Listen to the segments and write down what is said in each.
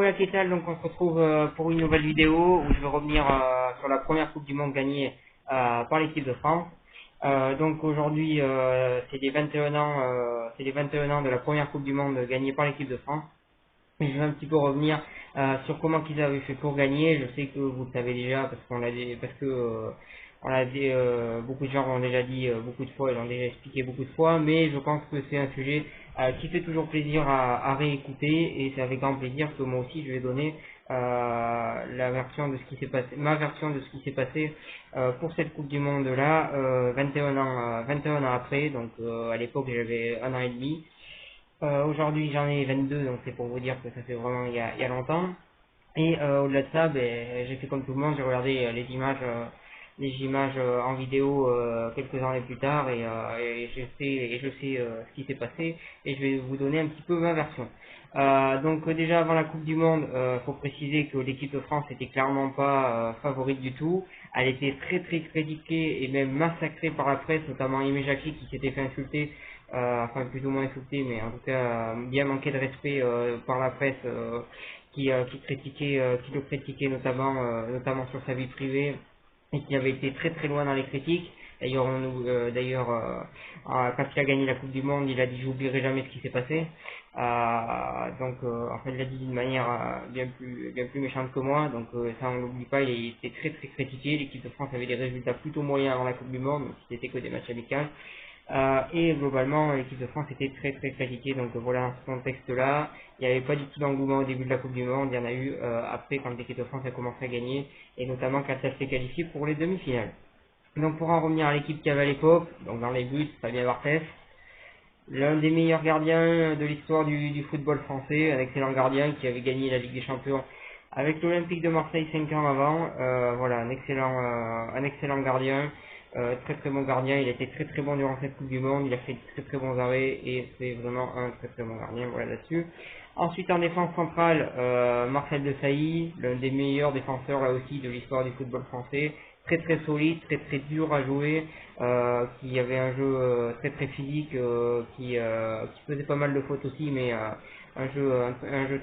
voilà Kétal, donc on se retrouve pour une nouvelle vidéo où je vais revenir sur la première Coupe du Monde gagnée par l'équipe de France. Donc aujourd'hui c'est les 21 ans, c'est les 21 ans de la première Coupe du Monde gagnée par l'équipe de France. Et je vais un petit peu revenir sur comment qu'ils avaient fait pour gagner. Je sais que vous le savez déjà parce que beaucoup de gens l'ont déjà dit beaucoup de fois, ils l'ont déjà expliqué beaucoup de fois, mais je pense que c'est un sujet qui fait toujours plaisir à réécouter, et c'est avec grand plaisir que moi aussi je vais donner la version de ce qui s'est passé, ma version de ce qui s'est passé pour cette Coupe du Monde là, 21 ans après. Donc à l'époque j'avais un an et demi. Aujourd'hui j'en ai 22, donc c'est pour vous dire que ça fait vraiment il y a longtemps. Et au-delà de ça, ben, j'ai fait comme tout le monde, j'ai regardé les images en vidéo quelques années plus tard, et je sais ce qui s'est passé, et je vais vous donner un petit peu ma version. Donc déjà avant la Coupe du Monde, faut préciser que l'équipe de France était clairement pas favorite du tout. Elle était très très critiquée et même massacrée par la presse, notamment Aimé Jacquet qui s'était fait insulter, enfin plus ou moins insulté, mais en tout cas bien manqué de respect par la presse. Qui le critiquait notamment sur sa vie privée, et qui avait été très très loin dans les critiques. Quand il a gagné la Coupe du Monde, il a dit j'oublierai jamais ce qui s'est passé. En fait, il l'a dit d'une manière bien plus méchante que moi, donc ça on l'oublie pas. Il était très très critiqué. L'équipe de France avait des résultats plutôt moyens avant la Coupe du Monde, même si c'était que des matchs amicaux. Et globalement, l'équipe de France était très très critiquée. Donc voilà, dans ce contexte-là, il n'y avait pas du tout d'engouement au début de la Coupe du Monde. Il y en a eu après, quand l'équipe de France a commencé à gagner, et notamment quand elle s'est qualifiée pour les demi-finales. Donc pour en revenir à l'équipe qu'il y avait à l'époque, donc dans les buts, Fabien Barthez, l'un des meilleurs gardiens de l'histoire du football français, un excellent gardien qui avait gagné la Ligue des Champions avec l'Olympique de Marseille 5 ans avant. Voilà, un excellent gardien, très très bon gardien. Il a été très très bon durant cette Coupe du Monde, il a fait de très très bons arrêts, et c'est vraiment un très très bon gardien, voilà là-dessus. Ensuite en défense centrale, Marcel Desailly, l'un des meilleurs défenseurs là aussi de l'histoire du football français, très très solide, très très dur à jouer, qui avait un jeu très très physique, qui faisait pas mal de fautes aussi, mais un jeu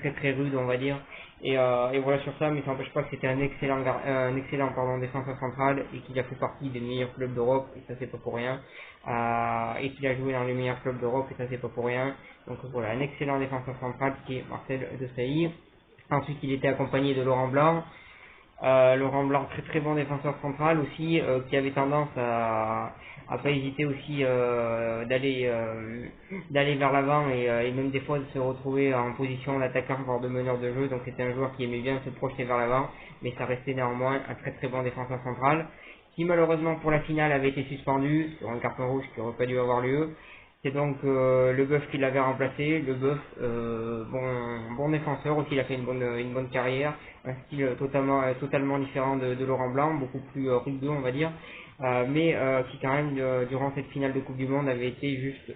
très très rude, on va dire. Et voilà sur ça, mais ça n'empêche pas que c'était un excellent défenseur central, et qu'il a fait partie des meilleurs clubs d'Europe, et ça c'est pas pour rien. Et qu'il a joué dans les meilleurs clubs d'Europe, et ça c'est pas pour rien. Donc voilà, un excellent défenseur central qui est Marcel Desailly. Ensuite il était accompagné de Laurent Blanc. Laurent Blanc, très très bon défenseur central aussi, qui avait tendance à pas hésiter aussi d'aller vers l'avant, et même des fois de se retrouver en position d'attaquant voire de meneur de jeu. Donc c'était un joueur qui aimait bien se projeter vers l'avant, mais ça restait néanmoins un très très bon défenseur central, qui malheureusement pour la finale avait été suspendu sur un carton rouge qui aurait pas dû avoir lieu. C'est donc Le Boeuf qui l'avait remplacé. Le Boeuf, bon défenseur aussi, il a fait une bonne carrière, un style totalement différent de Laurent Blanc, beaucoup plus rugueux on va dire, mais qui quand même durant cette finale de Coupe du Monde avait été juste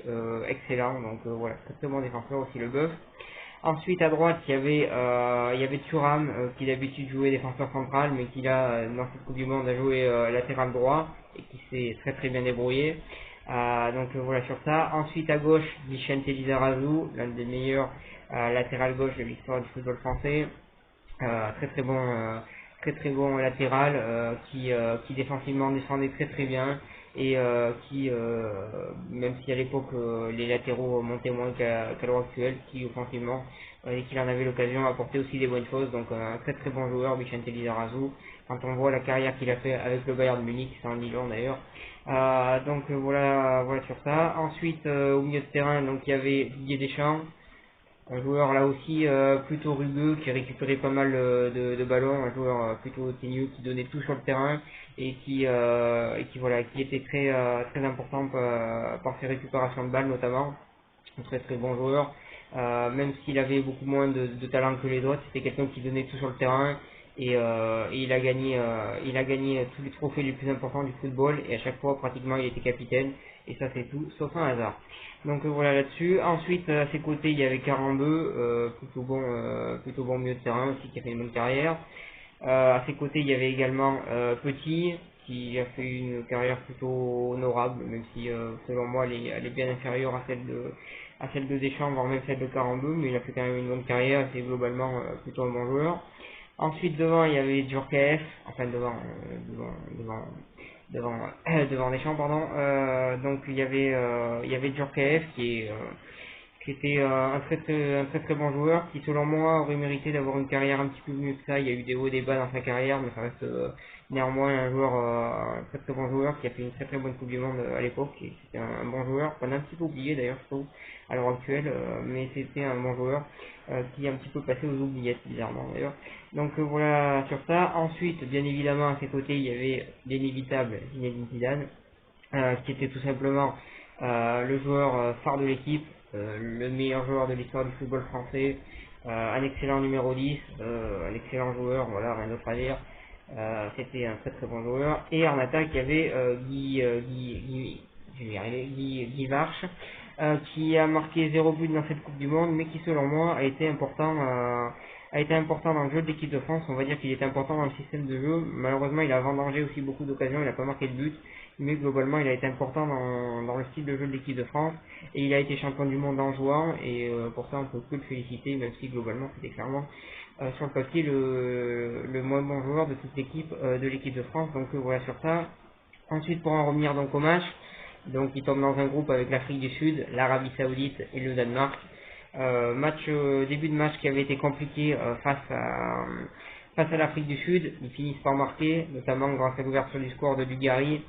excellent. Donc voilà, très très bon défenseur aussi Le Boeuf. Ensuite à droite il y avait Thuram, qui d'habitude jouait défenseur central, mais qui là dans cette Coupe du Monde a joué latéral droit, et qui s'est très très bien débrouillé. Voilà sur ça. Ensuite à gauche, Vicente Lizarazu, l'un des meilleurs latéral gauche de l'histoire du football français. Très très bon latéral, qui défensivement défendait très très bien, et même si à l'époque les latéraux montaient moins qu'à l'heure actuelle, qui offensivement, et qu'il en avait l'occasion, apportait aussi des bonnes choses. Donc un très très bon joueur, Vicente Lizarazu. Quand on voit la carrière qu'il a fait avec le Bayern de Munich, c'est en Ligue 1 d'ailleurs. Voilà sur ça. Ensuite au milieu de terrain, donc il y avait Didier Deschamps, un joueur là aussi plutôt rugueux, qui récupérait pas mal de ballons, un joueur plutôt teigneux, qui donnait tout sur le terrain, et qui était très important par ses récupérations de balles notamment. Un très très bon joueur, même s'il avait beaucoup moins de talent que les autres. C'était quelqu'un qui donnait tout sur le terrain, et il a gagné tous les trophées les plus importants du football, et à chaque fois pratiquement il était capitaine, et ça c'est tout sauf un hasard. Donc voilà là-dessus. Ensuite à ses côtés il y avait Carambeu, plutôt bon milieu de terrain aussi, qui a fait une bonne carrière. À ses côtés il y avait également Petit, qui a fait une carrière plutôt honorable, même si selon moi elle est bien inférieure à celle à celle de Deschamps, voire même celle de Carambeu, mais il a fait quand même une bonne carrière, c'est globalement plutôt un bon joueur. Ensuite devant il y avait Djorkaeff, enfin devant Deschamps pardon. Donc il y avait Djorkaeff qui était un très très bon joueur, qui selon moi aurait mérité d'avoir une carrière un petit peu mieux que ça. Il y a eu des hauts et des bas dans sa carrière, mais ça reste néanmoins un joueur, un très très bon joueur qui a fait une très très bonne Coupe du Monde à l'époque. Et c'était un bon joueur, qu'on a un petit peu oublié d'ailleurs je trouve à l'heure actuelle, mais c'était un bon joueur qui est un petit peu passé aux oubliettes bizarrement d'ailleurs. Donc voilà sur ça. Ensuite, bien évidemment à ses côtés il y avait l'inévitable Zinedine Zidane, qui était tout simplement le joueur phare de l'équipe, le meilleur joueur de l'histoire du football français, un excellent numéro 10, un excellent joueur, voilà, rien d'autre à dire. C'était un très très bon joueur. Et en attaque, il y avait je vais y arriver, Guy Varche, qui a marqué 0 but dans cette Coupe du Monde, mais qui selon moi a été important dans le jeu de l'équipe de France. On va dire qu'il était important dans le système de jeu. Malheureusement, il a vendangé aussi beaucoup d'occasions, il n'a pas marqué de but, mais globalement, il a été important dans le style de jeu de l'équipe de France. Et il a été champion du monde en jouant, et pour ça, on peut que le féliciter, même si globalement, c'était clairement sur le papier le moins bon joueur de toute l'équipe de l'équipe de France. Donc voilà sur ça. Ensuite, pour en revenir donc au match, donc il tombe dans un groupe avec l'Afrique du Sud, l'Arabie Saoudite et le Danemark. Début de match qui avait été compliqué face à l'Afrique du Sud. Ils finissent par marquer, notamment grâce à l'ouverture du score de Dugarry,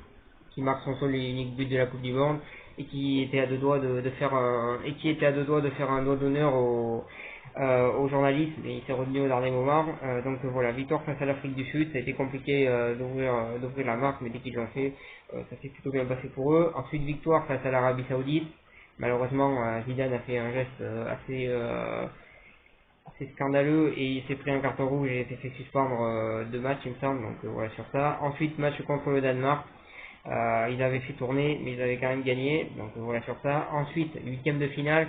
qui marque son seul et unique but de la Coupe du Monde, et qui était à deux doigts de faire un doigt d'honneur aux journalistes, mais il s'est retenu au dernier moment. Donc voilà, victoire face à l'Afrique du Sud. Ça a été compliqué d'ouvrir la marque, mais dès qu'ils l'ont fait, ça s'est plutôt bien passé pour eux. Ensuite, victoire face à l'Arabie Saoudite. Malheureusement, Zidane a fait un geste assez scandaleux, et il s'est pris un carton rouge et s'est fait suspendre 2 matchs, il me semble. Donc voilà sur ça. Ensuite, match contre le Danemark. Ils avaient fait tourner, mais ils avaient quand même gagné. Donc voilà sur ça. Ensuite, huitième de finale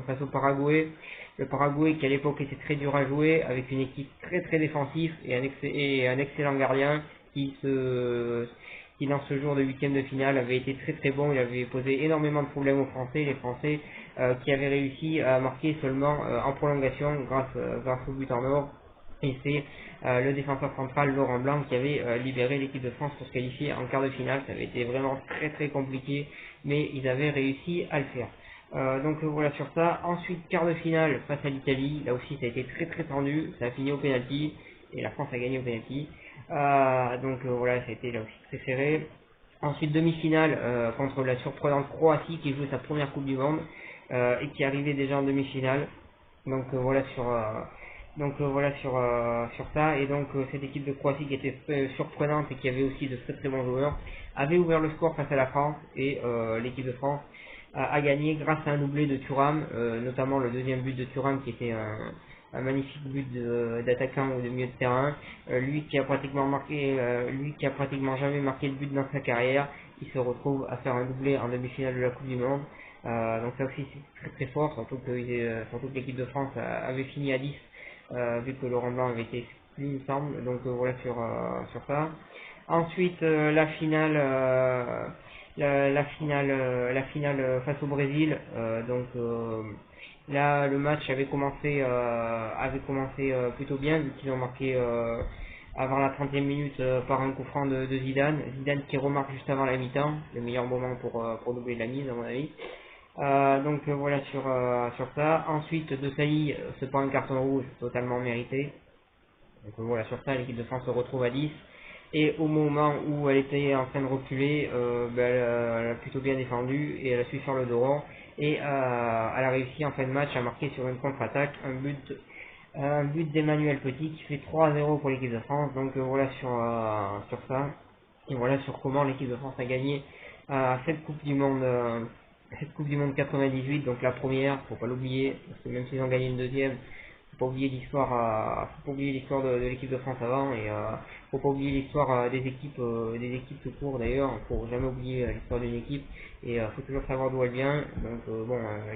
face au Paraguay. Le Paraguay qui à l'époque était très dur à jouer, avec une équipe très très défensive et un excellent gardien qui dans ce jour de huitième de finale avait été très très bon. Il avait posé énormément de problèmes aux Français. Les Français qui avaient réussi à marquer seulement en prolongation grâce au but en or. Et c'est le défenseur central Laurent Blanc qui avait libéré l'équipe de France pour se qualifier en quart de finale. Ça avait été vraiment très très compliqué, mais ils avaient réussi à le faire. Donc voilà sur ça. Ensuite, quart de finale face à l'Italie. Là aussi ça a été très très tendu. Ça a fini au penalty et la France a gagné au penalty. Voilà, ça a été là aussi très serré. Ensuite, demi-finale contre la surprenante Croatie qui joue sa première Coupe du Monde et qui arrivait déjà en demi-finale. Donc voilà sur ça. Et donc cette équipe de Croatie qui était surprenante et qui avait aussi de très très bons joueurs avait ouvert le score face à la France, et l'équipe de France a gagné grâce à un doublé de Thuram, notamment le deuxième but de Thuram qui était un magnifique but d'attaquant ou de milieu de terrain. Lui qui a pratiquement jamais marqué de but dans sa carrière, il se retrouve à faire un doublé en demi-finale de la Coupe du Monde. Donc ça aussi c'est très très fort, surtout que l'équipe de France avait fini à 10, vu que Laurent Blanc avait été exclu il me semble. Donc voilà sur ça. Ensuite la finale face au Brésil. Là le match avait commencé plutôt bien, vu qu'ils ont marqué avant la 30e minute par un coup franc de Zidane. Zidane qui remarque juste avant la mi-temps, le meilleur moment pour doubler la mise à mon avis. Voilà sur ça. Ensuite, De Sailly se prend un carton rouge totalement mérité. Donc voilà sur ça, l'équipe de France se retrouve à 10. Et au moment où elle était en train de reculer, elle a plutôt bien défendu et elle a su faire le dos rond. Et elle a réussi en fin de match à marquer sur une contre-attaque un but d'Emmanuel Petit qui fait 3-0 pour l'équipe de France. Donc voilà sur ça. Et voilà sur comment l'équipe de France a gagné cette Coupe du Monde. Cette Coupe du Monde 98, donc la première, faut pas l'oublier, parce que même s'ils ont gagné une deuxième, faut pas oublier l'histoire de l'équipe de France avant, et faut pas oublier l'histoire des équipes tout court d'ailleurs. Faut jamais oublier l'histoire d'une équipe, et faut toujours savoir d'où elle vient. Donc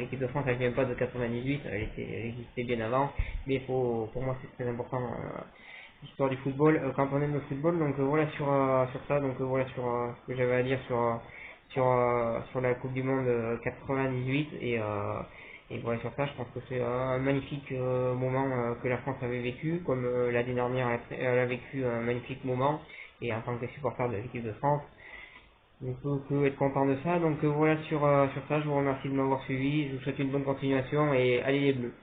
l'équipe de France elle vient pas de 98, elle existait bien avant, mais pour moi c'est très important l'histoire du football quand on aime le football. Donc voilà sur ça. Donc voilà sur ce que j'avais à dire sur la Coupe du Monde 98 et voilà, sur ça je pense que c'est un magnifique moment que la France avait vécu, comme l'année dernière elle a vécu un magnifique moment et en tant que supporter de l'équipe de France on peut être content de ça. Donc voilà sur ça, je vous remercie de m'avoir suivi, je vous souhaite une bonne continuation et allez les Bleus.